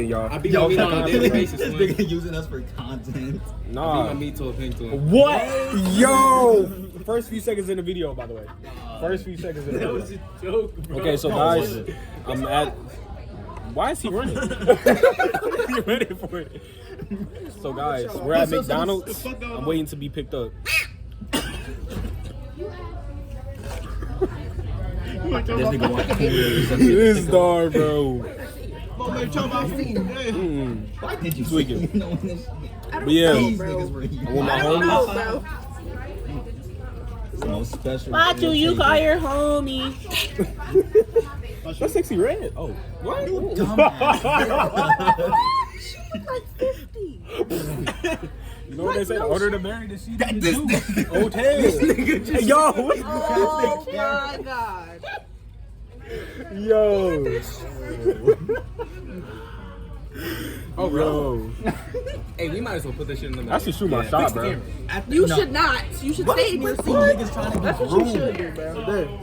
Y'all. I beat my meat on a daily basis. This nigga using us for content. Nah. I beat my meat to a pink to him. What? Yo! First few seconds in the video, by the way. First few seconds in the video. That was a joke, bro. Okay, so guys, I'm at. Why is he running? He ready for it. So guys, we're at McDonald's. I'm waiting to be picked up. This nigga wants This dog, bro. Why did you Tweaking. know this? But yeah, These niggas were here. I want my homies. It's the most special. Why do you call your homie? That's sexy red. Oh, what? Like 50. You know what they say? The older the berry, the sweeter the This juice. nigga- Okay. Hey, yo. Oh my god. Yo. Oh, Yo. Hey, we might as well put this shit in the I should shoot my shot, bro. You should not. You should stay in your seat. Niggas trying to be That's what you should do, bro.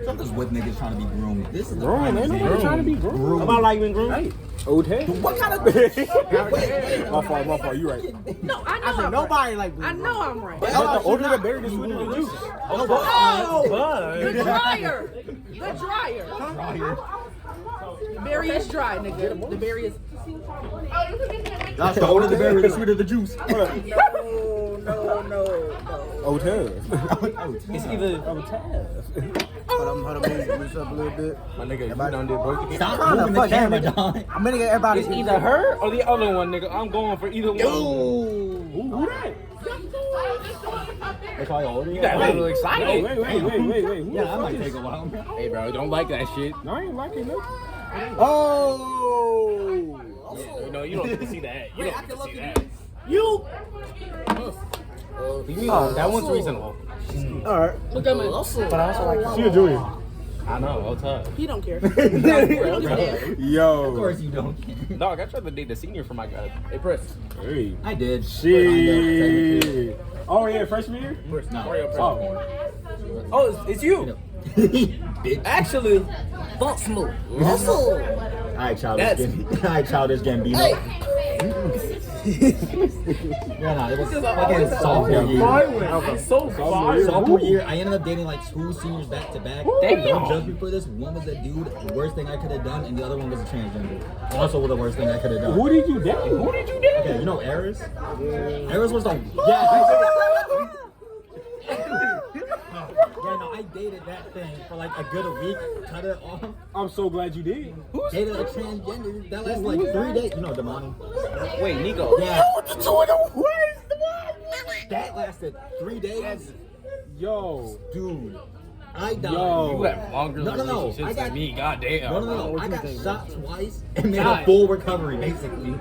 Something's with niggas trying to be groomed. This is the Groomed, ain't nobody trying to be groomed. About like being groomed? Hey. Okay. what kind of My fault, you right. No, I know I'm Nobody right. like I know I'm right. But the older the berry, the sweeter the juice. Oh, the dryer. The dryer. The berry is dry, nigga. The berry is. That's the older the berry, the sweeter the juice. No. Hotel. It's either Hotel. hold on, move this up a little bit. My nigga, you done did both again. Stop Kinda moving the fuck camera, nigga. dog. I'm gonna get everybody. It's either her or the other one, nigga. I'm going for either one. Who that? That's why older. You got a little excited. Wait. Who Yeah, the that fuck might is- take a while. Hey, bro, don't like that shit. No, I ain't liking it. Oh. No, you don't get to see that. You don't get to see that. You. That one's reasonable. All right. Look at me. But I also like. She a junior. I know, all tough. He don't care. Of Yo. course you don't care. Dog, I tried to date the senior for my guy. Hey, Pris. Hey. I did. Shit. Oh yeah, freshman year? No. Oh. Oh, it's you. Bitch. Actually, fuck smooth. Alright, childish Gambino. Yeah, nah, it was fucking sophomore year. Sophomore year, I ended up dating like 2 seniors back to back. Don't judge me for this. One was a dude, the worst thing I could have done, and the other one was a transgender. Also, the worst thing I could have done. Who did you date? Okay, you know Eris? Eris was like, Yeah, no, I dated that thing for like a good week, cut it off. I'm so glad you did. Dated a transgender. That lasted like 3 days. You know, Damani. Wait, Nico. Yeah. That lasted 3 days. Yo. Dude, I died. Yo. You have longer No. relationships I got- than me. Goddamn. No. I got shot twice and made a full recovery, basically.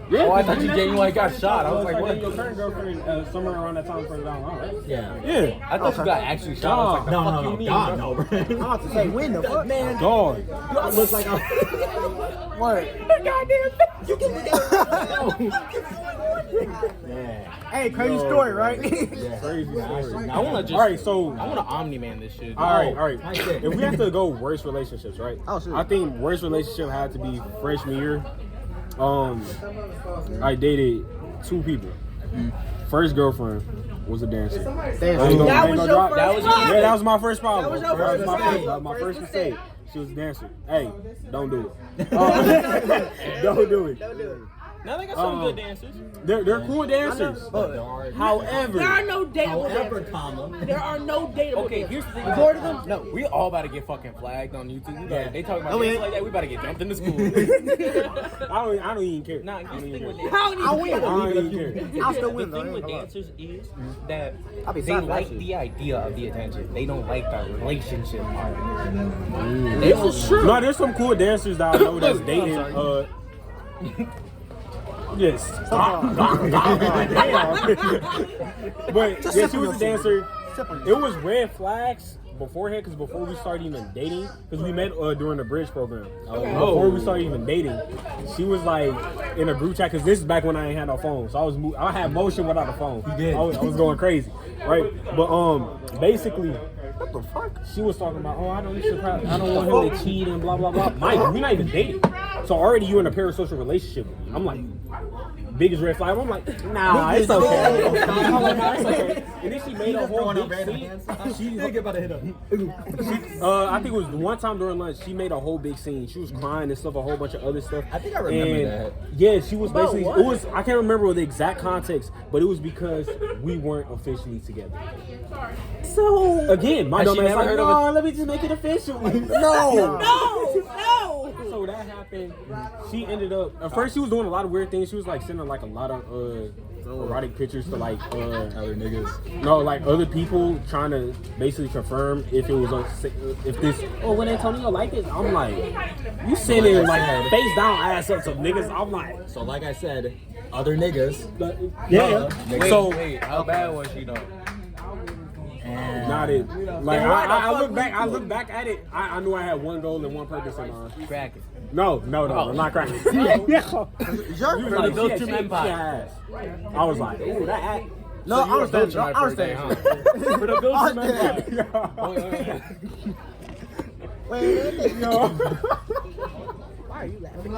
Yeah, Oh, I thought you genuinely got shot. I was like, what? Your current girlfriend somewhere around that time further down the line, right? Yeah. Yeah. I thought you got actually shot. I was like, the fuck you No. mean, God, bro? no, bro. I'm about to say when the fuck, man. Dog. I look like I'm... What? Yeah. Hey, crazy story, right? Yeah. Crazy story. I want to just. Alright, so. I want to Omni-Man this shit. Alright. I see. If we have to go worst relationships, right? Oh, shoot. I think worst relationship had to be freshman year. I dated 2 people. First girlfriend was a dancer. That was your first problem. Yeah, that was my first problem. That was your first mistake. That was my first mistake. She was a dancer. Hey, don't do it. Don't do it. Now they got some good dancers. They're cool dancers. However, There are no dateable However, dancers. There are no dateable Okay, dancers. here's the thing. Record them? No, we all about to get fucking flagged on YouTube. We Yeah. they talking about dancing like that. We about to get jumped into school. I don't even care. Nah, I don't here's the even thing with care. dancers. How do you I don't even care. I'll still The win though. thing with dancers is that I'll be they sad like about you. the idea of the attention. They don't like the relationship part. This is true. No, there's some cool dancers that I know that's dating. Yes. But yeah, she was a dancer. It was red flags beforehand, because before we started even dating, because we met during the bridge program. Before we started even dating, she was like in a group chat, because this is back when I ain't had no phone, so I had motion without a phone. I was going crazy, right? But basically, what the fuck? She was talking about, I don't want him to cheat and blah blah blah. Mike, we're not even dating. So already you in a parasocial relationship with me. I'm like, biggest red flag. I'm like, nah, it's okay. I'm like, nah, it's okay. And then she made a whole big scene. She about to hit up. I think it was one time during lunch. She made a whole big scene. She was crying and stuff, a whole bunch of other stuff. I think I remember that. Yeah, she was basically. It was. I can't remember the exact context, but it was because we weren't officially together. So again, my dumb ass like, no, let me just make it official. No. So that happened. She ended up. At first, she was doing a lot of weird things. She was like sending like a lot of erotic pictures to like Other niggas. no, like other people trying to basically confirm if it was if this. Oh, when Antonio like this, I'm like, you sending like face down, ass up to niggas. I'm like, So like I said, other niggas. yeah. So Wait, how bad was she though? And not it. Like I look back. I look back at it. I knew I had one goal and one purpose in mind. Cracking. No, I'm not cracking. Like those two men ass. I was like, ooh, that act. No, I understand. I understand. For the Bills to Wait, no. why are you laughing?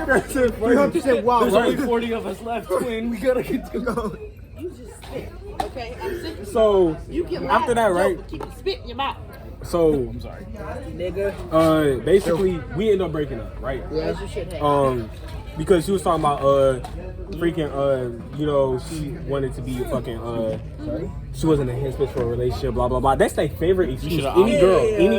That's it, funny. 300% wow, There's only right? 40 of us left, twin. We gotta continue. You just spit. Okay, I'm sick. So You can laugh, after that, right? joke, keep it spit in your mouth. So I'm sorry. Basically, we ended up breaking up, right? As you should have. Because she was talking about freaking you know, she wanted to be fucking she wasn't in a headspace for a relationship, blah blah blah. That's their favorite excuse. Any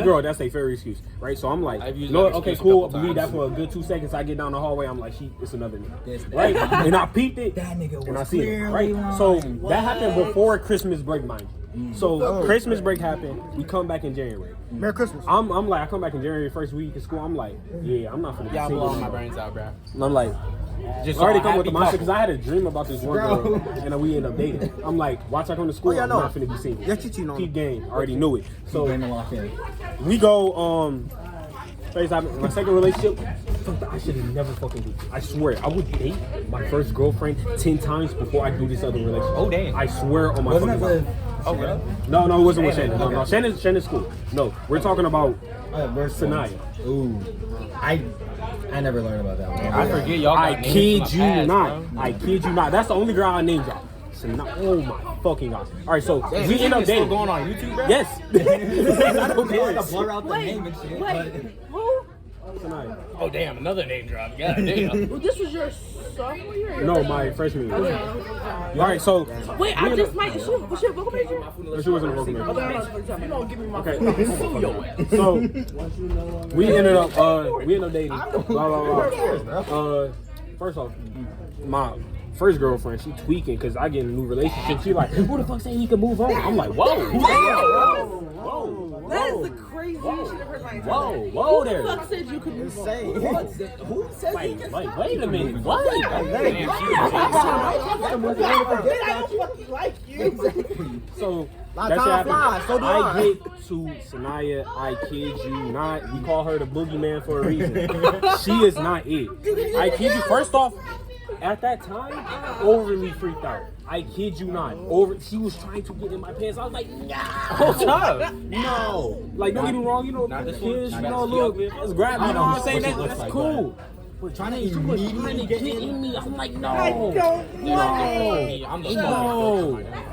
girl, that's their favorite excuse, right? So I'm like, no, okay, cool. Believe that for a good 2 seconds. I get down the hallway, I'm like, it's another nigga, right? And I peeped it, that nigga was and I see it, right? So that happened before Christmas break, mind you. So Christmas break happened. We come back in January. Merry Christmas. I'm like, I come back in January, first week of school. I'm like, yeah, I'm not finna be Y'all single. blowing my brains out, bro. And I'm like, Just I already so come with the mindset happy because I had a dream about this one girl, and then we ended up dating. I'm like, watch I come to school, yeah, I'm no. not finna be single. Yeah, she cheating on Keep me. game. I already knew it. So Bring the lock in. we go, my second relationship, I should have never fucking did. I swear, I would date my first girlfriend 10 times before I do this other relationship. Oh, damn. I swear on my Wasn't it fucking with? life. Oh, really? No, it wasn't with Shannon. Okay. No, Shannon's cool. No, we're talking about Where's Sanaya. Ooh, I never learned about that one. I forget y'all got I names kid from you my past, not. bro. I kid you not. That's the only girl I name drop. Oh my fucking god. All right, so Damn, we this end up nigga's still dating. going on YouTube, bro? Yes. I don't care. To blur out the name and shit. Wait, who? Tonight. Oh, damn, another name drop. God damn. Well, this was your sophomore year? Or your No, freshman my year? freshman year. Okay. All right, so Wait, I just might. Was she a vocal major? she wasn't a vocal major. Okay, you don't give me my Okay. So we ended up dating. Blah blah blah. First off, my first girlfriend, she tweaking because I get in a new relationship. She like, who the fuck saying he can move on? I'm like, whoa. That is the craziest shit I've heard in my entire life. Whoa Who there. the fuck said you could move on? Who said Wait a minute. What? I don't fucking like you. So Like that's time what flies, so happened. do I I. get to Sanaya, I kid you not. We call her the boogeyman for a reason. She is not it. I kid you. First off, at that time, overly freaked out. I kid you not. She was trying to get in my pants. I was like, no. No. Like, don't get me wrong. You know, kids, you know, look, let's grab me. You know what I'm saying? That's cool. But trying to immediately get in me, I'm like, no.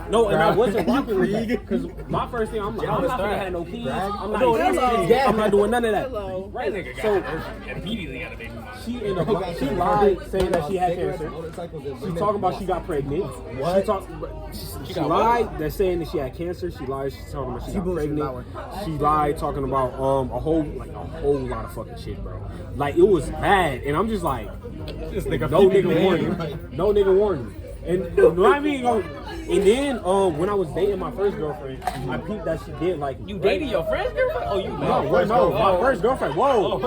No, and I wasn't rocking with that. Because my first thing, I'm like, I'm not gonna have no peas. I'm not doing none of that. Right? So, Immediately got a baby. she lied saying that she had cancer. She talking about she got pregnant. She lied that saying that she had cancer. She lied. She's talking about she got pregnant. She lied talking about a whole lot of fucking shit, bro. Like it was bad, and I'm just like, no nigga warned you. No nigga warned you. And you know what I mean? And then when I was dating my first girlfriend, I peeped that she did like You dated your friend's girlfriend? Oh, you no, my first girlfriend. Whoa.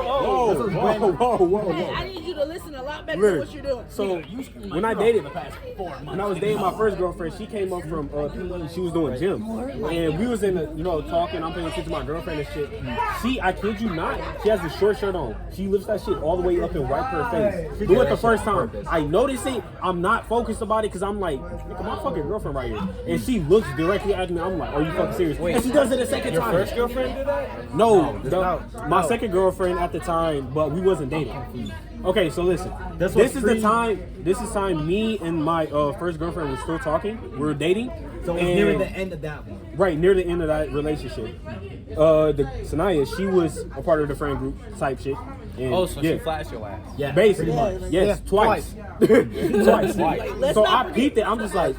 Hey, I need you you to listen a lot better than what you're doing. So when I dated, when I was dating my first girlfriend, she came up from PE. She was doing gym, and we was in the, talking. I'm paying attention to my girlfriend and shit. I kid you not, she has a short shirt on. She lifts that shit all the way up and wipe her face. Do it the first time. I notice it. I'm not focused about it because I'm like, nigga, my fucking girlfriend right here, and she looks directly at me. I'm like, are you fucking serious? Wait, and she does it a second time. Your first girlfriend did that? No, my second girlfriend at the time, but we wasn't dating. Okay, so listen. This is time me and my first girlfriend was still talking. We were dating. So it was near the end of that one. Right, near the end of that relationship. Sanaya, she was a part of the friend group type shit. And, she flashed your ass. Yeah, basically. Yes, twice. Twice. So I peeped it. I'm just like,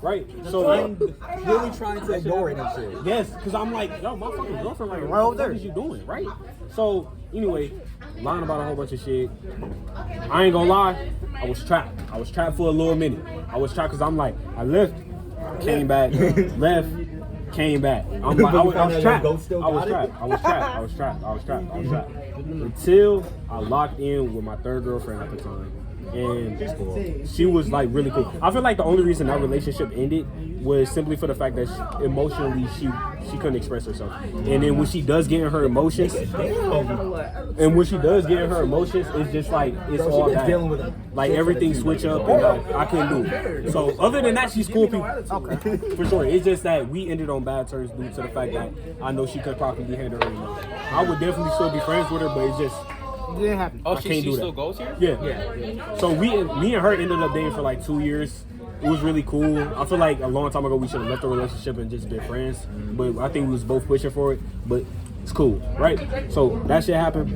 right. So I'm really trying to ignore it and shit. Yes, because I'm like, yo, my fucking girlfriend right over there. What is you doing, right? So anyway, lying about a whole bunch of shit. I ain't gonna lie, I was trapped. I was trapped for a little minute. I was trapped because I'm like, I left, came back, left, came back. I'm like, I was trapped. I was trapped. Until I locked in with my third girlfriend at the time. And she was like really cool. I feel like the only reason that relationship ended was simply for the fact that emotionally she couldn't express herself. And then when she does get in her emotions, it's just like it's all bad. Like everything switch up and I couldn't do it. So other than that, she's cool people. Okay. For sure. It's just that we ended on bad terms due to the fact that I know she could probably handle her emotions. I would definitely still be friends with her, but it's just didn't happen. Oh, she still goes here? Yeah. So me and her ended up dating for like 2 years. It was really cool. I feel like a long time ago we should have left the relationship and just been friends. But I think we was both pushing for it. But it's cool, right? So that shit happened.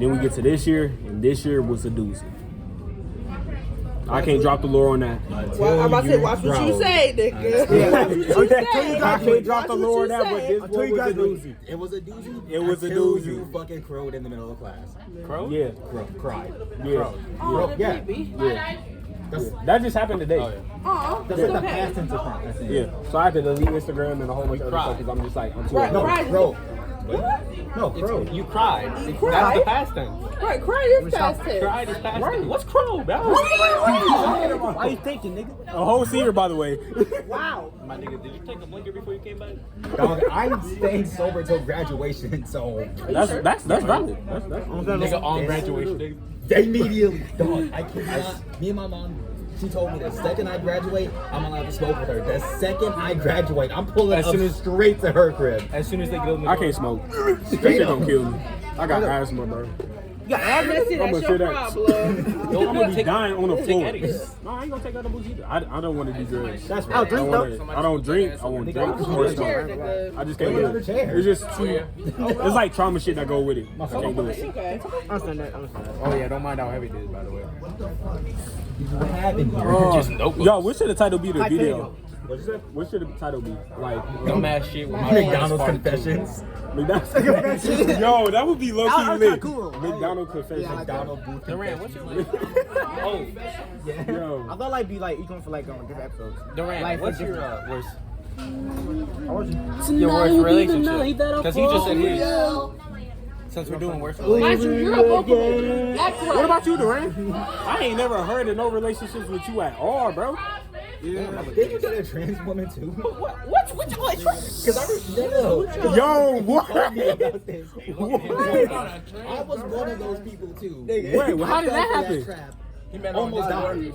Then we get to this year, and this year was a doozy. I can't drop the lure on that. Well, I'm about to say, watch what you say, nigga. I can't drop the lure on that, but this was a doozy. It was a doozy? It was a Until doozy. You fucking crowed in the middle of class. Crow? Yeah. Cried. Yeah. Yeah. That just happened today. That's like the past tense of crime. Yeah. So I had to delete Instagram and a whole bunch of other stuff because I'm just like, I'm too Bro. No, crow. You cried. cried? That's the past tense. Right, cry is past tense. Cried is past tense. What's crow, bro? Why you thinking, nigga? a whole senior, by the way. Wow. My nigga, did you take a blinker before you came back? Dog, I'm staying sober till graduation, so That's valid. That's Nigga on graduation day. immediately. Dog, I cannot. Me and my mom, she told me the second I graduate, I'm allowed to smoke with her. The second I graduate, I'm pulling up straight to her crib. As soon as they get on the I can't smoke. That shit don't kill me. I got asthma, bro. You got asthma? That's your problem. I'm gonna be dying on the floor. Eddie's. No, I ain't gonna take edibles either. I don't want to do drugs. That's I'll drink though. I don't drink. I won't drink. Or smoke. I just can't do it. It's just too. It's like trauma shit that go with it. I can't do it. Okay. I understand that. Oh yeah, don't mind how heavy it is, by the way. What happened here? Just notebooks. Yo, what should the title be to the video? What you said? What should the title be? Like Dumbass shit with my McDonald's friends. confessions. McDonald's. Yo, that would be low key That's lit. cool. McDonald's confession. McDonald's booth. Durant, what's your list? Oh, Yo. I thought like be like each one for like different episodes. Durant, Like, what's for your different- worst? Your worst relationship? Because he just said his. Since we're doing worst relationships. Mind you, you're a vocal. Act right. What about you, Durant? I ain't never heard of no relationships with you at all, bro. Did you get a trans woman too? What's Because I remember. Yo, what? I was one of those people too. Wait, how did that happen? Almost died.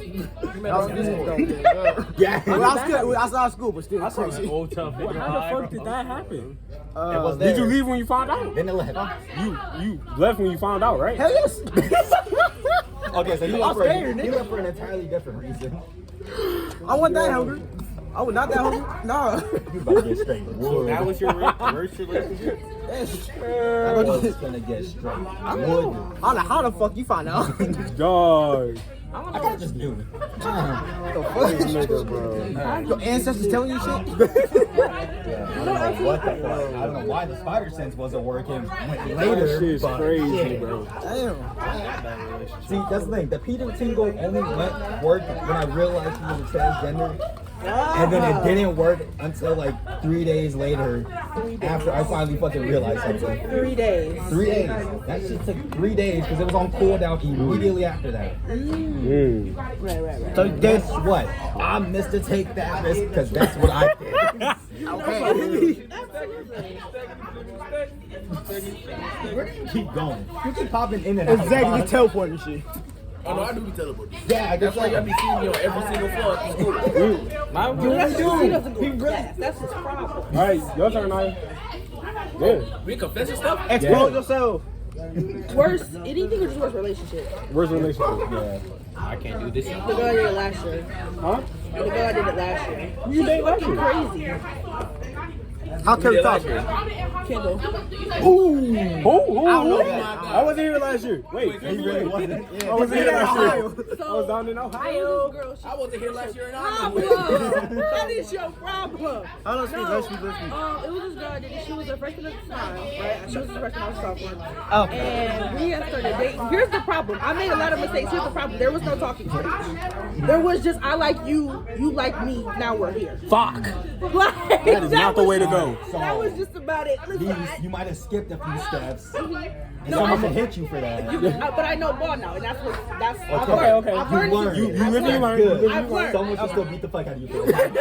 Yeah. Well, I was out of school, but still. That's an old tough nigga. How the fuck did that happen? Did Did you leave when you found out? Then it left. You left when you found out, right? Hell yes. Okay, so you I'm left scared, you left for an entirely different reason. I wasn't that hungry. I was not that hungry. Nah. You about to get straight wood. That was your worst relationship? I was gonna get straight wood. How the fuck you find out? Dog. I kinda just knew. This nigga, bro. Your ancestors telling you shit? I don't know what the fuck. I don't know why the spider sense wasn't working later. That shit's but crazy, yeah. bro. Damn. See, that's the thing. The Peter Tingle only worked when I realized he was a transgender. And then it didn't work until like 3 days later, after I finally fucking realized something. 3 days. 3 days. That shit took 3 days because it was on cooldown immediately after that. Right. So guess what? I missed to take that risk because that's what I did. Where do you keep going? You keep popping in and out. Exactly, teleporting shit. Oh no, I do be teleporting. Yeah, I guess That's why y'all be seeing me on every single floor at the school. He doesn't go to class. That's his problem. All right, your turn, Naya. Yeah. We confessing stuff? Expose yourself. Worst anything or just worst relationship? Worst relationship. Yeah. I can't do this. The girl I did it last year. Huh? The girl I did it last year. You date last Fucking year? crazy. How can you talk? Kendall. Who? I don't know that. I wasn't here last year. Wait, he really wasn't. I wasn't here last year. I was down in Ohio. Girl, I wasn't here last year and I problem. That is your problem. I don't speak. Let's speak. It was this girl I did it. She was a freshman at the time, right? She was a freshman, I was a sophomore. Okay. And we had started dating. Here's the problem. I made a lot of mistakes. Here's the problem. There was no talking stage. There was just, I like you, you like me, now we're here. Fuck. Like, That is not the way to go. That was just about it. Listen, You might have skipped a few steps. And No, someone I- can hit you for that. but I know ball now, and that's I've Okay, learned. okay. I've learned. You live and you learn. Good. I've learned. Someone should still beat the fuck out of you for that.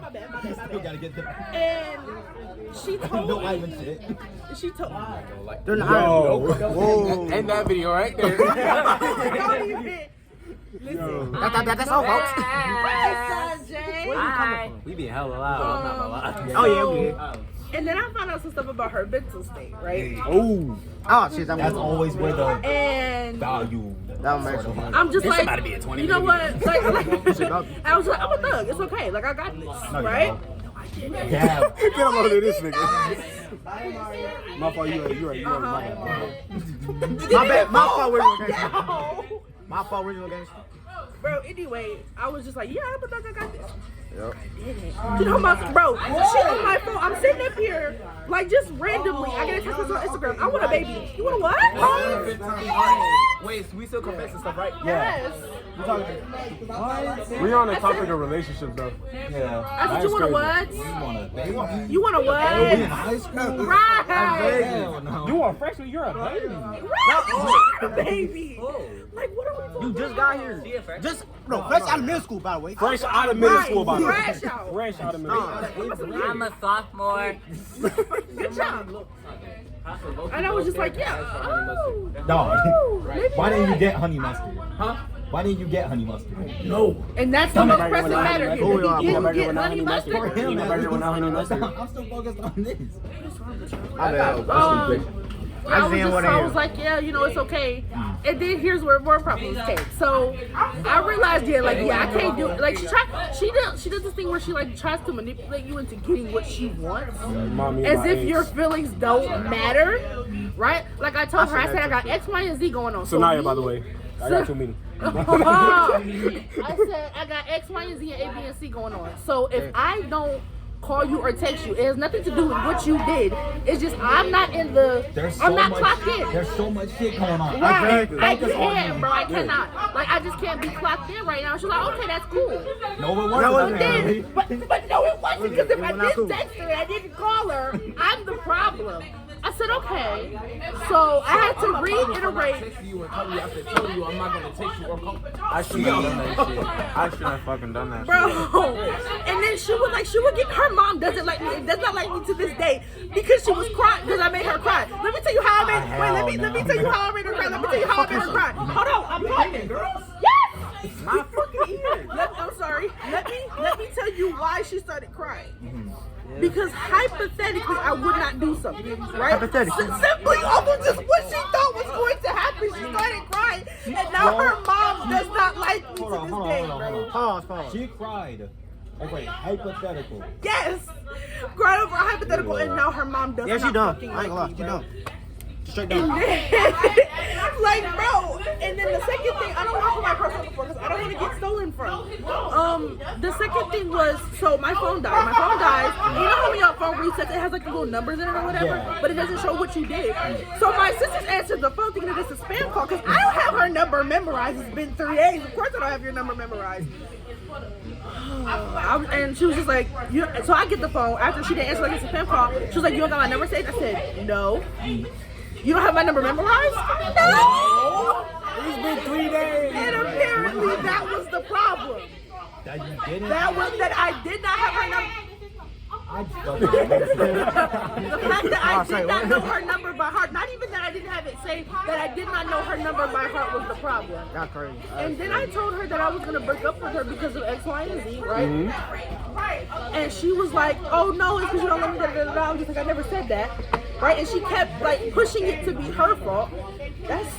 My bad. You gotta get the And she told no me. island shit. She told me. They're not. Whoa. End that video right there. Don't even. Listen. That's all, folks. Hi, Sanjay. We be hella loud. I'm not gonna lie. Oh yeah, okay. And then I found out some stuff about her mental state, right? Oh. Oh shit, That's always where the And value. that makes sense. I'm just like, about to be a 20 you know what? Like, dog. I was like, I'm a thug. It's okay. Like, I got this, right? Yeah. Get a load of this nigga. My fault, you right. My bad. My fault. We're gangster. No. My fault. We're gangster. Bro, anyway, I was just like, yeah, I'm a thug. I got this. Yep. You know my bro, she on my phone. I'm sitting up here, like just randomly. I get a text message on Instagram. I want a baby. You want a what? Wait, so we still confessing stuff, right? Yes. We on the topic of relationships though. Yeah. I said, you want a what? You want a We in what? high school? Right. Hell no. You are freshman, you're a baby. Right. A baby. Like, what are we talking You just got here. Just fresh out of middle school, by the way. Fresh out of middle school, by the way. Fresh out. Fresh out of middle school. I'm a sophomore. Good job. And I was just like, yeah. Oh, Dog. maybe Why didn't you not. get honey mustard? Huh? Why didn't you get honey mustard? No. And that's the most pressing matter here. Oh, Did yeah, you I'm get honey mustard? For him, I'm still focused on this. I was like, yeah, you know, it's okay. And then here's where more problems came. So I realized, yeah, like, yeah, I can't do it. Like, she does this thing where she like tries to manipulate you into getting what she wants, Mommy, as my if ex. your feelings don't matter, right? Like I told her, I said I got X, Y, and Z going on. So Naya, by the way, I got too many. I said I got X, Y, and Z, and A, B, and C going on. So if I don't call you or text you, it has nothing to do with what you did. It's just I'm not in the. I'm not clocked in. There's so much shit going on. Right. I can't, bro. I cannot. Like I just can't be clocked in right now. She's like, okay, that's cool. No, it That wasn't. But no, it wasn't, because if I did text her and I didn't call her, I'm the problem. I said, okay. So I had to reiterate. Text you and tell you after telling you I'm not gonna text you or call. I shouldn't have done that shit. I shouldn't have fucking done that Bro, and then she would get, her mom doesn't like me, does not like me to this day, because she was crying, because I made her cry. Let me tell you how I made, let me tell you how I made her cry, let me tell you how I made her cry. Hold on, I'm talking, girls. Yes! My fucking ears. I'm sorry, let me tell you why she started crying. Because hypothetically, I would not do something, right? Hypothetically. Simply off of just what she thought was going to happen, she started crying, and now her mom does not like me to this day, bro. Pause. She cried over a hypothetical. Yes, cried over a hypothetical, and now her mom does Yeah, not she done. fucking I ain't gonna lie, like she me, done. Straight And down. then, like, bro, and then the second thing, I don't want to put my personal before because I don't want to get stolen from. The second thing was, so my phone died. My phone dies. You know how when your phone resets, it has like the little numbers in it or whatever, but it doesn't show what you did. So my sisters answered the phone thinking that it's a spam call because I don't have her number memorized. It's been 3 days. Of course I don't have your number memorized. And she was just like, so I get the phone after she didn't answer like it's a spam call. She was like, you don't got my number saved? I said, no. You don't have my number memorized? No. It's been 3 days. And apparently that was the problem. That you didn't. That was that I did not have her number. The fact that I did not know her number by heart, not even that I didn't have it saved, that I did not know her number by heart was the problem. That's crazy. And then I told her that I was going to break up with her because of X, Y, and Z, right? And she was like, oh no, it's because you don't let me da-da-da-da. I was just like, I never said that. Right? And she kept like pushing it to be her fault. That's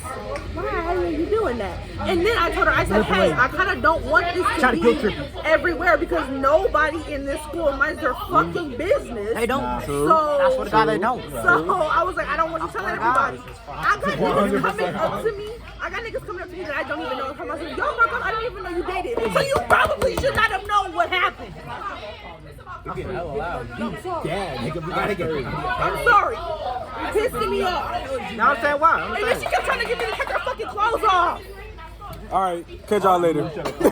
why are you doing that? And then I told her, I said, hey, I kind of don't want this to be everywhere because nobody in this school minds their fucking business. They don't. So That's what God they don't. So I was like, I don't want you telling everybody. I got niggas coming up to me. I got niggas coming up to me that I don't even know. Come on, yo, Marcos, I didn't even know you dated. So you probably should not have known what happened. You're getting hella loud. I'm sorry. Yeah, nigga, we gotta get I'm sorry. You're pissing me off. Now I'm saying why. And then she kept trying to get me to take her fucking clothes off. All right, catch y'all later.